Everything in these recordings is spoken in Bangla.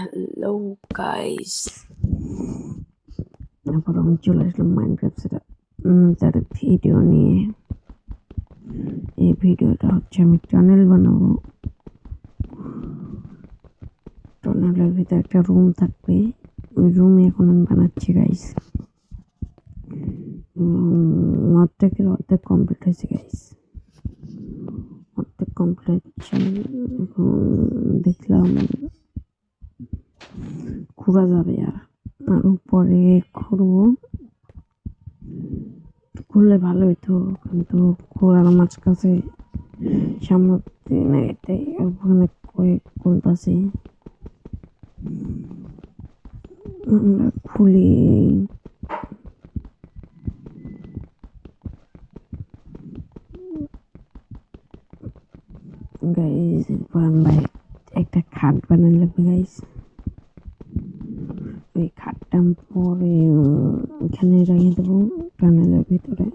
হ্যালো গাইস, তারপর আমি চলে আসলাম মাইনক্রাফট তার ভিডিও নিয়ে। এই ভিডিওটা হচ্ছে আমি টানেল বানাবো। টানেলের ভিতরে একটা রুম থাকবে, ওই রুমে এখন আমি বানাচ্ছি গাইস। অর্ধেক কমপ্লিট হয়েছে গাইস, অর্ধেক কমপ্লিট। এখন দেখলাম ঘোরা যাবে আর উপরে ঘুরলে ভালো হইতো, কিন্তু ঘোরার মাঝ কাছে সামনে না, এটাই ওখানে করে খুলতেছি। আমরা খুলি গাইস, এরপর আমরা একটা খাট বানানো লাগবে গাইস। ওই খাটটা পরে এখানে রেখে দেবো টানেলের ভিতরে।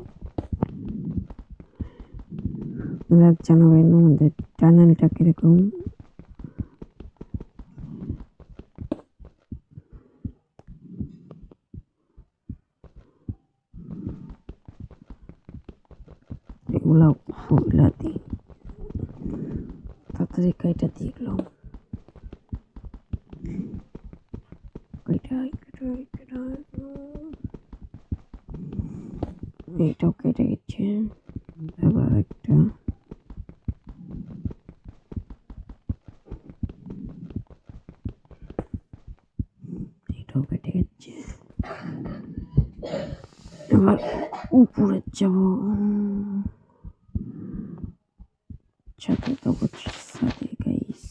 জানাবেন আমাদের টানেলটা কিরকম। এগুলা ফুলা দিই, তাড়াতাড়ি কাইটা দিলাম। এইটাও কেটে গেছে। আবার একটা এটাও কেটে গেছে। এবার উপরে যাব, ছাদে যাব, ছাদে গাইস।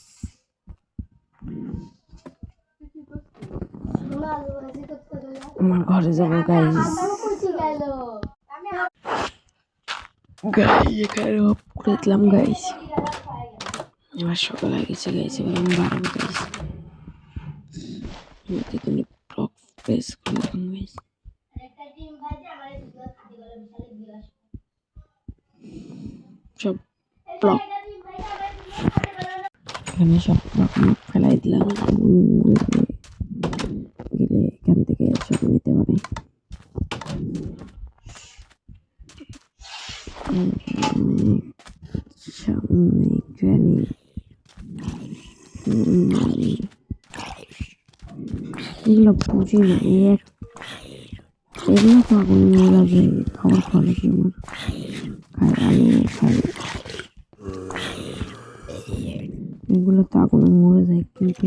আমার ঘরে যাব গাইস। এখানে অফ করে দিলাম গাইস। এবার সকাল হয়ে গেছে গাইস, এবার আমি বাড়াবো গাইস। ব্লক প্রেস করে দিলাম গাইস। সব ব্লক এখানে সব ব্লক ফেলাই দিলাম, গেলে এখান থেকে সব নিতে পারে। সামনে গ্রানি এগুলো বুঝি না, এগুলো তো আগুন লাগে, খাবার খাওয়া লাগে আমার। খাই আলু খাই, এগুলো তো আগুনে মরে যায়, কিন্তু